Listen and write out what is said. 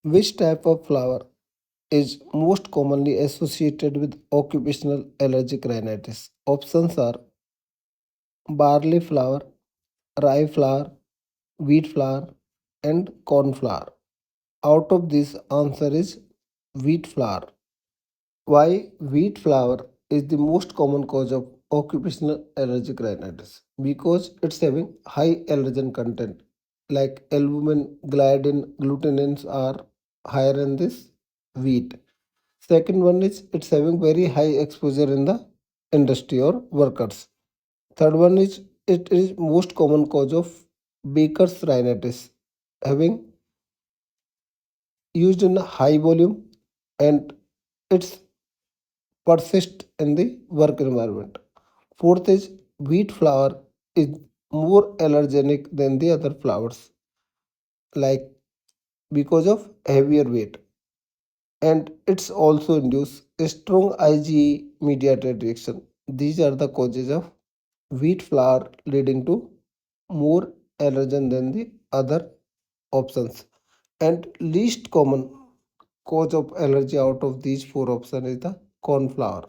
Which type of flour is most commonly associated with occupational allergic rhinitis? Options are barley flour, rye flour, wheat flour, and corn flour. Out of this, answer is wheat flour. Why wheat flour is the most common cause of occupational allergic rhinitis? Because it's having high allergen content like albumin, gliadin, glutenins are higher in this wheat. Second one is it's having very high exposure in the industry or workers. Third one is it is most common cause of baker's rhinitis, having used in a high volume and it's persist in the work environment. Fourth is wheat flour is more allergenic than the other flours, like because of heavier weight, and it's also induce a strong IgE mediated reaction. These are the causes of wheat flour leading to more allergen than the other options. And least common cause of allergy out of these four options is the corn flour.